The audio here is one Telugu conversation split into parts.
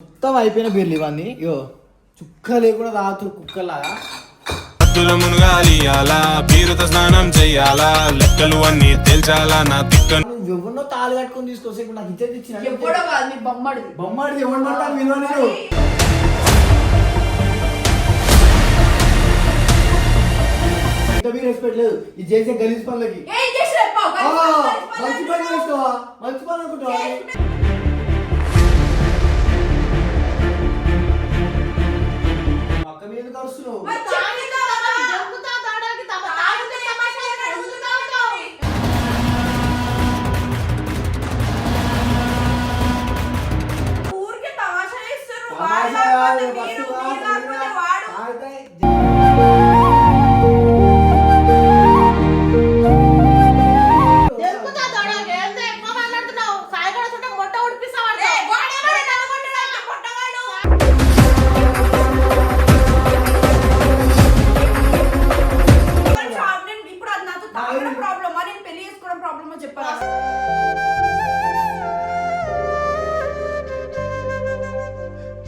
మొత్తం అయిపోయిన బీర్లు ఇవన్నీ యో చుక్క లేకుండా తాగుతారు కుక్కలాగా. అద్దుల మునగాలి అలా బీరుతో స్నానం చెయ్యాలా లెక్కలు అన్ని తేల్చాలా నా తిక్క. నువ్వు ఎవరినో తాళి కట్టుకొని తీసుకొస్తే ఇప్పుడు నాకు ఇచ్చేది ఇచ్చిన బొమ్మడిది బొమ్మడిది ఎవరు పడతాను విలువ నేను. ఇంకా మీరు రెస్పెక్ట్ లేదు ఇది చేసే గలీజ్ పనులకి. మంచి పని చేస్తావా మంచి పని అనుకుంటావా. అక్క మీద కరుస్తున్నావు.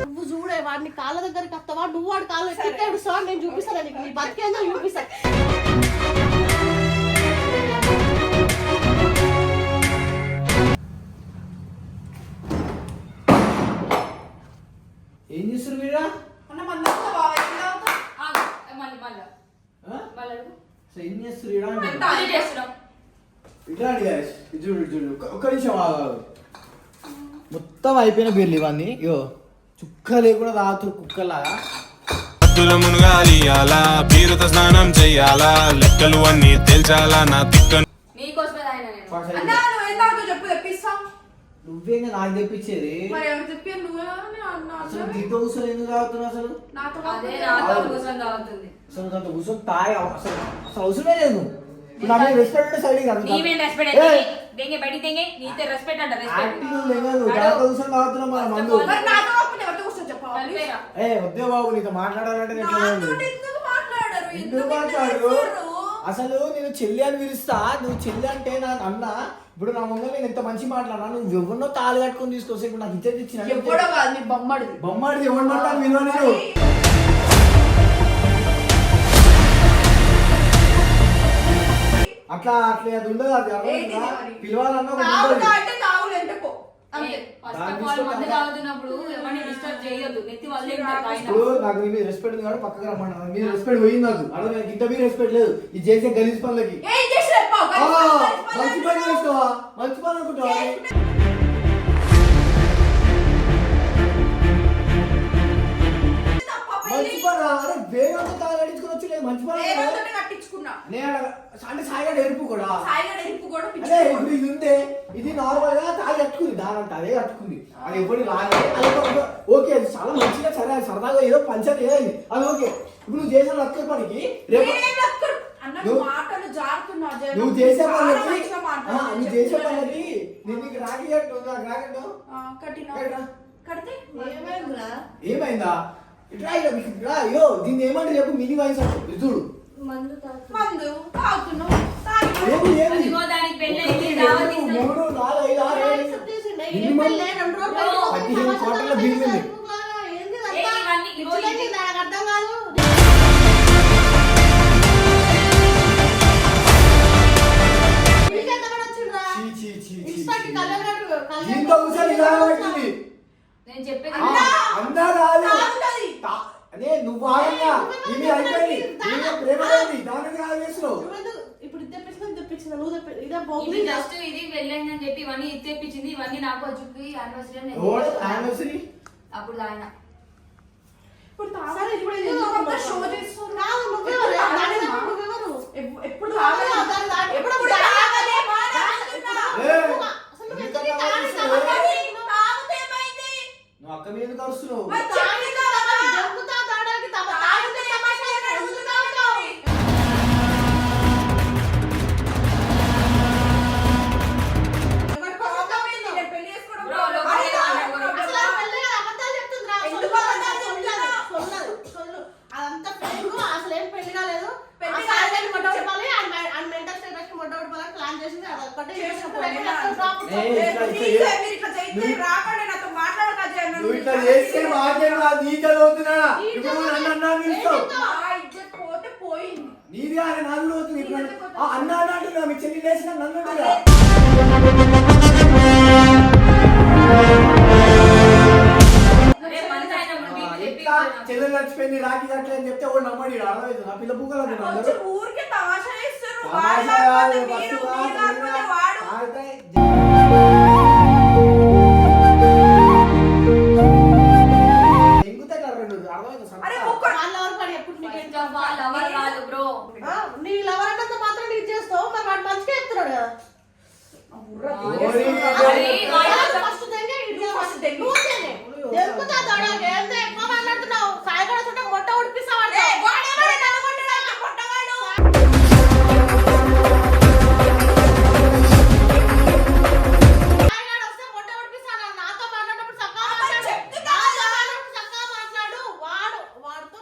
నువ్వు చూడే వాడిని కాళ్ళ దగ్గరికి వస్తావా నువ్వు వాడు కాళ్ళు ఎక్కితే సార్ నేను చూపిస్తాను నీకు నీ బతికేందో చూపిస్తాను. ఏం చేస్తారు మీరా ఏం చేస్తారు ఇట్లాంటి చూడు చూడు ఒక్క నిమిషం ఆగాలి. మొత్తం అయిపోయిన బీర్లు ఇవన్నీ యో చుక్క లేకుండా తాగుతారు కుక్కలాగా. అద్దుల మునగాలి అలా బీరుతో స్నానం చెయ్యాలా లెక్కలు అన్ని తేల్చాలా నా తిక్క. నువ్వేగా నాకు తెప్పించేది అసలు దీంతో కూర్చొని ఎందుకు తాగుతున్నావు అసలు అసలు దాంతో కూర్చొని తాగి అసలు అసలు అవసరమే లేదు. నాకు రెస్పెక్ట్ సైడ్ కూర్చొని తాగుతున్నాం మన మందు. వద్దే బాబు నీతో మాట్లాడాలంటే ఎందుకు మాట్లాడు. అసలు నేను చెల్లి అని పిలుస్తా నువ్వు చెల్లి అంటే నాకు అన్న. ఇప్పుడు నా ముందు నేను ఎంత మంచి మాట్లాడినా నువ్వు ఎవరినో తాళి కట్టుకొని తీసుకొస్తే ఇప్పుడు నాకు ఇచ్చేది ఇచ్చిన బొమ్మడిది ఎవరు మాట్లాడు విలువ నేను. అట్లా అట్లా అది ఉండదు అది పిలవాలన్నా నాకు మీ రెస్పెక్ట్ ఉంది కాబట్టి పక్కకు రమ్మన్నా మీరు రెస్పెక్ట్ పోయింది నాకు అదే ఇంత మీరు రెస్పెక్ట్ లేదు ఇది చేసే గలీజ్ పనులకి. మంచి పని చేస్తావా మంచి పని అనుకుంటావా. మంచి పని అరే వేగంతో తాళి కట్టించుకుని వచ్చి లేదు మంచి పని అంటే సాయిగాడు ఎరుపు కూడా అదే ఇప్పుడు ఇది ఉంటే ఇది నార్మల్ గా తాళి కట్టుకుంది దానంట అదే కట్టుకుంది అది ఎప్పుడు రాలే అది ఓకే అది చాలా మంచిగా సరే అది సరదాగా ఏదో పంచాయతీ ఏదో అది ఓకే. ఇప్పుడు నువ్వు చేసిన లక్కల పనికి రేపు నువ్వు చేసే పనికి నీకు రాఖీ కట్టు నాకు ఏమైందా ఇట్లా ఇట్లా అయ్యో దీన్ని ఏమంటే చెప్పు మినీ వయసు చూడు అదే నువ్వు ఆగంగా ఇవి అయిపోయింది ప్రేమ ఇప్పుడు తెప్పించిన నువ్వు జస్ట్ ఇది వెళ్ళానని చెప్పి ఇవన్నీ తెప్పించింది ఇవన్నీ నాకు వచ్చి యానివర్సరీ అప్పుడు ఆయన నువ్వు అక్క మీద కరుస్తున్నావు. అదంతా అసలు ఏం పెళ్లి కాలేదు. ప్లాన్ చేసింది అదొక్కటే. నువ్వు ఇట్లా చేస్తే మాకేం రాదు, నీకే చదువుతున్నా ఇప్పుడు నన్ను అన్నా తీస్తావు. నీది కానీ నన్ను అవుతుంది ఇప్పుడు అన్న అంటున్నా మీ చెల్లి లేచిన నన్ను అంటున్నా. చెల్లెలు చచ్చిపోయింది రాఖీ కట్టలే అని చెప్తే వాడు నమ్మడి అర్థమైంది నా పిల్ల పూకలు ఊరికే తమాషా చేస్తారు నీ లవర్ అన్నంత మాత్రం నీకు చేస్తావు, మరి వాడు మంచిగా చెప్తున్నాడు కదా. ఎక్కువ మాట్లాడుతున్నావు. సాయి కూడా చుట్టూ మొట్ట ఉడిపిస్తావు. నాతో మాట్లాడినప్పుడు చక్కగా మాట్లాడు. వాడుతో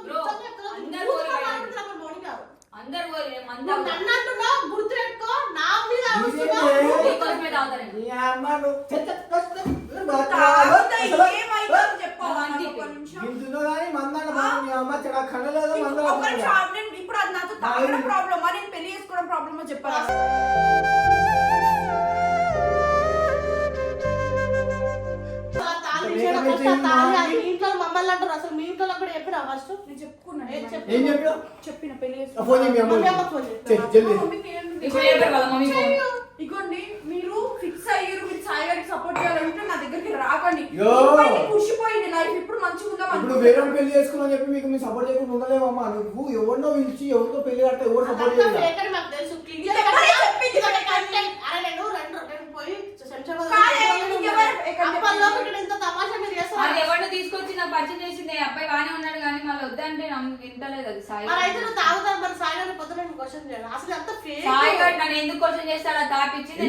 నన్ను అంటున్నావు, గుర్తు పెట్టుకో. నా మీద ఇప్పుడు అది నాతో తాగడం ప్రాబ్లమా, నేను పెళ్లి చేసుకోవడం ప్రాబ్లమా చెప్పాలి. ఇంట్లో మమ్మల్ని అంటారు. అసలు మీ ఇంట్లో కూడా చెప్పినా ఫస్ట్ నేను చెప్పుకున్నాను. చెప్పిన పెళ్లి ఇగోండి, మీరు ఫిక్స్ అయ్యారు, మీరు సాయి గారికి సపోర్ట్ చేయాలంటే నా దగ్గరికి రాకండి. ఖుషిపోయింది లైఫ్, ఇప్పుడు మంచిగా ఉందా. ఇప్పుడు వేరే పెళ్లి చేసుకున్నా చెప్పి మీకు మీ సపోర్ట్ చేయకుండా ఉండలేమమ్మా. నువ్వు ఎవరినో పిలిచి ఎవరితో పెళ్లి కట్టే ఎవరు సపోర్ట్ చేయాలి. ఎవరిని తీసుకొచ్చి నాకు పరిచయం చేసింది అబ్బాయి బాగానే ఉన్నాడు కానీ మళ్ళీ వద్దంటే వింటలేదు. అది సాయి నన్ను ఎందుకు క్వశ్చన్ చేస్తాడు? తాపించింది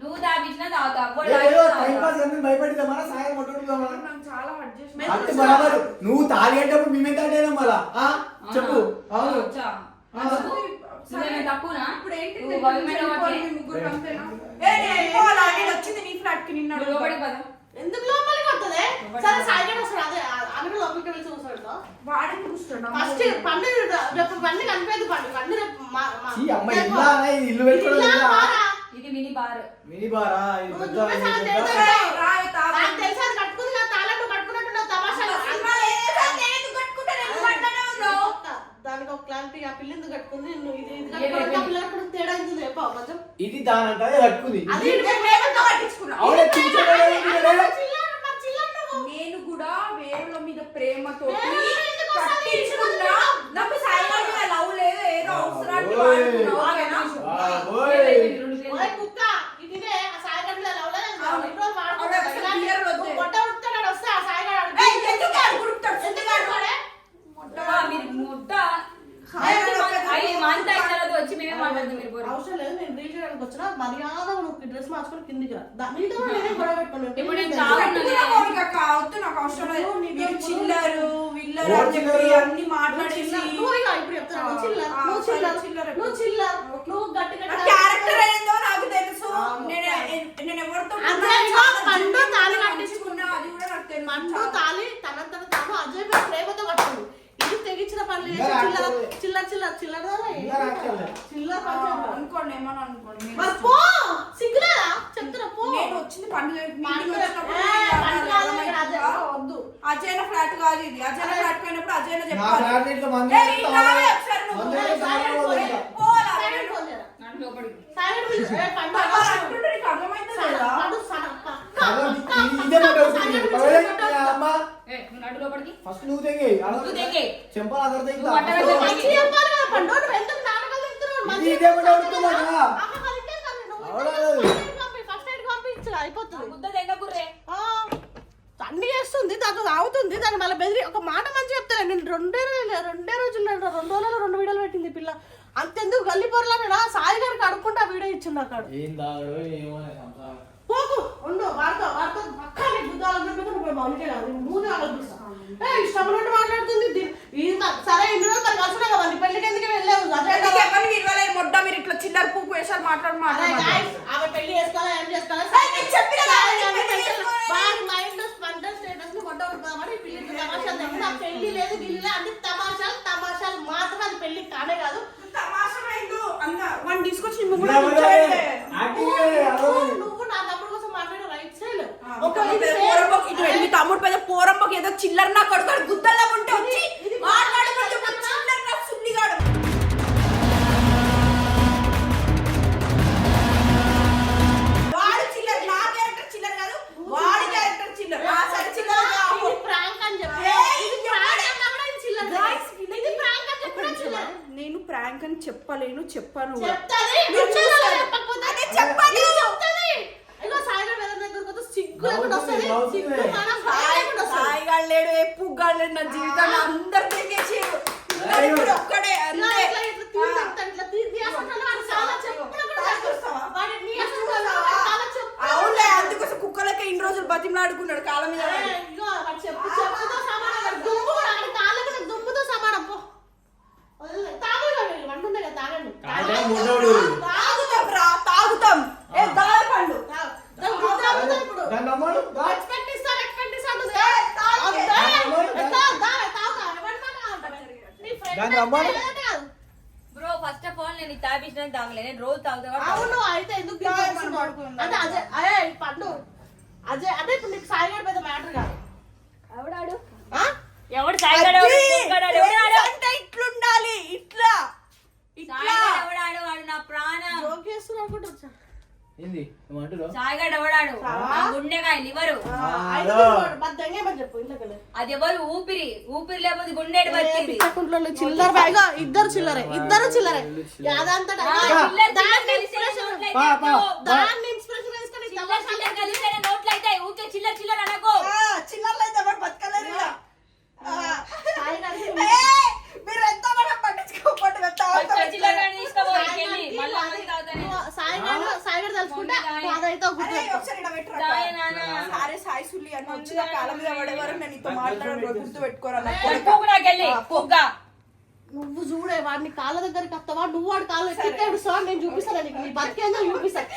నువ్వు తాపించినా నువ్వు తాగేటప్పుడు మేమే తాగేదా మళ్ళా చెప్పు. తప్పునా వచ్చింది నీ ఫ్లాట్ కి నిన్న లోపలికి పద. ఎందుకు లోపలికి వస్తుంది? సరే సాయి గారు వస్తాడు. అదే అన్ని లోపలికి వెళ్ళి చూస్తాడు. వాడిని చూస్తాడు. ఫస్ట్ పండు రేపు పండు కనిపేది. పండు రేపు ఇల్లు పెట్టుకోవడం ఇది మినీ బార్. మినీ బారా? తెలుసా అది కట్టుకుంది కదా, తాళంటూ కట్టుకున్నట్టు తమాషా. దానికి ఒక క్లారిటీ, ఆ పిల్ల ఎందుకు కట్టుకుంది, తేడా ఎందుకు చెప్పావు కొంచెం. ఇది దానంటే కట్టుకుంది. నేను కూడా వేరుల మీద ప్రేమతో నాకు సాయిగా లవ్ లేదు, ఏదో అవసరానికి వచ్చి మేమే మాట్లాడదాం. మీరు అవసరం లేదు, నేను రీల్ చేయడానికి వచ్చిన మర్యాద నువ్వు డ్రెస్ మార్చుకొని కిందికి రా. నీతో నేనే గొడవ పెట్టుకున్నాను. నాకు అవసరం లేదు. చిల్లరు విల్లరు అన్ని మాట్లాడేసి ఇప్పుడు చెప్తాను. నువ్వు గట్టి క్యారెక్టర్ ఏందో నాకు తెలుసు. నేను ఎవరితో పండు తాళి కట్టించుకున్నా, అది కూడా నాకు తెలుసు. పండు తాళి తనంతట తాను అజయ్ ప్రేమతో కట్టుకుంది. ఇది తెగించిన పనులు చిల్లర అనుకోండి, ఏమన్నా అనుకోండి. సిగ్గులేదా చెప్తున్నా. నేను వచ్చింది పండుగ వద్దు. అజయ్ ఫ్లాట్ కాదు ఇది. అజయ్ ఫ్లాట్ పోయినప్పుడు అజయ్ చెప్పాలి. ఫస్ట్ నువ్వు తెంగే చెంపలు అదర్ అన్ని చేస్తుంది, దాంతో తాగుతుంది, దాన్ని మళ్ళీ బెదిరి ఒక మాట మంచి చెప్తాను. నేను రెండే రోజులు 2 రోజులు 2 వీడియోలు పెట్టింది పిల్ల. అంతెందుకు గల్లీ పొరలా సాయి గారికి అడుక్కుంటే ఆ వీడియో ఇచ్చింది అక్కడ. పోకు ఉండు, వాడితో పక్కా నీకు బుద్ధాలు బాగుంటే కాదు, మూడు ఆలోచిస్తా. ఇష్టం ఉన్నట్టు మాట్లాడుతుంది. సరే ఇన్ని రోజులు మరి కలిసినా కదా, పెళ్లికి ఎందుకు వెళ్ళావు? మొట్ట మీరు ఇట్లా చిల్లర పూకు వేషాలు అరే మాట్లాడు guys, ఆమె పెళ్లి చేసుకోవాలా ఏం చేసుకోవాలా నేను చెప్పిన కదా, ఆమె పెళ్లి పెళ్లి చేసుకోవాలి. వాడి మైండ్ స్పందన స్టేటస్ ని కొట్టబడతామని పెళ్లి తమాషాలు తెలియదు. ఆ పెళ్లి లేదు గిల్లి అన్ని తమాషాలు మాత్రం అది పెళ్లి కానే కాదు. తమాషమైందో అన్న వన్ తీసుకొచ్చి నిన్ను ఇలా కూడా ఎవరు? కూర్చోబెట్టే. యాక్టింగ్ చేయలేదు. నువ్వు నా తమ్ముడు కోసం మాట్లాడే రైట్ సైడ్ ఒక పోరంబోకి ఇటు వెళ్ళి, మీ తమ్ముడు పెద్ద పోరంబోకి ఏదో చిల్లర నా కొడుకు గుద్దల్లా ఉంటే వచ్చి మాట్లాడమని చెప్పి చిల్లర నా సున్నిగాడు. వాడు చిల్లర, నా క్యారెక్టర్ చిల్లర కాదు, వాడి క్యారెక్టర్ చిల్లర. ఆ సరే చిల్లర కాదు. ఇది ప్రాంక్ అని చెప్పి ఇది ప్రాంక్ అన్నప్పుడు ఇది చిల్లర. Guys, ఇది ప్రాంక్ అని చెప్పినా చిల్లర. నేను ప్రాంక్ అని చెప్పలేను, చెప్పను. చెప్తాది నువ్వు నువ్వు చూసావా? చెప్పకపోతే అదే చెప్పను. ఇది చెప్తాది. ఇగో సాయిగా వేరే దగ్గరకు వస్తే సిగ్గు లేకుండా వస్తది. సిగ్గు మనం లేకుండా వస్తది. సాయిగాడు లేడు, ఏ పుగ్గాడు లేడు, నా జీవితాన్ని అందరు తెగేసారు. ఇప్పుడు ఒక్కడే ఇట్లా అంతే. ఇట్లా తీసి ఇట్లా తీసి అసలు వాడు చాలా చెప్పులు కూడా చూస్తావా? వాడి నీ అసలు వాడు చాలా చెప్పులు. అవునులే, అందుకోసం కుక్కలకే ఇన్ని రోజులు బతిమలాడుకున్నాడు కాళ్ళ మీద పడి. ఇగో వాడు చెప్పుతో సమానం. వాడు దుమ్ము కూడా వాడి కాళ్ళ కూడా దుమ్ముతో సమానం. పో తాగండి వండుండే కదా తాగండి. తాగే ముండోడు. తాగుతాం రా, తాగుతాం. ఏ దారపండు. ఇప్పుడు దాని నమ్మడు? దా. రెస్పెక్ట్ ఇస్తారు అంటుంది. తాగే. దాని నమ్మడు? బ్రో ఫస్ట్ ఆఫ్ ఆల్ నేను తాపించిన తాగలే, నేను రోజు తాగుతా కాబట్టి అవును అయితే ఎందుకు తీసుకొస్తున్నావు? అంటే అజయ్ అయ్యే పండు అజయ్ అంటే ఇప్పుడు నీకు సాయిగాడు పెద్ద మ్యాటర్ కాదు. ఎవడాడు ఆ? ఎవడు సాయిగాడు ఎవడు పూగాడు ఎవడాడు అంటే ఇట్లుండాలి, ఇట్లా ఇట్లా. సాయిగాడు ఎవడాడు వాడు నా ప్రాణం. జోక్ చేస్తున్నావు అనుకుంటా. ఏంది ఏమంటారు? సాయిగాడు ఎవడాడు నా గుండెకాయ లివరు. చెప్పు ఇంట్లోకి అది ఎవరు ఊపిరి లేకపోతే గుండెడు బతికింది. చిల్లర బ్యాగ్ ఇద్దరు చిల్లరే యాదంతటా పా, పా, పా. దాన్ని ఇన్స్పిరేషన్ తీసుకొని చిల్లర కలిస్తేనే నోట్లు అవుతాయి. ఊకే చిల్లర అనకో. చిల్లర్లు అయితే ఎవరు బతకలేరు ఇలా. సాయిగాడికి మీరు ఎంత మనం పట్టించుకోకపోతే చిల్లర తీసుకోబో ఇంకెళ్ళి మళ్ళీ మంది తాగుతానే. సాయిగాడు తలుచుకుంటే అదైతే గుర్తు పెట్టుకో. సాయి నాన్న. సారే సాయి సుల్లి అని వచ్చిన కాలం మీద పడే వరకు నేను నీతో మాట్లాడడం గుర్తు పెట్టుకోరా నా కొడుకా. పూగు నాకెళ్ళి పూగ్గా. నువ్వు చూడే వాడిని కాళ్ళ దగ్గరికి వస్తావా నువ్వు వాడి కాళ్ళు ఎక్కితే నేను చూపిస్తాను నీకు నీ బతికేందో చూపిస్తాను.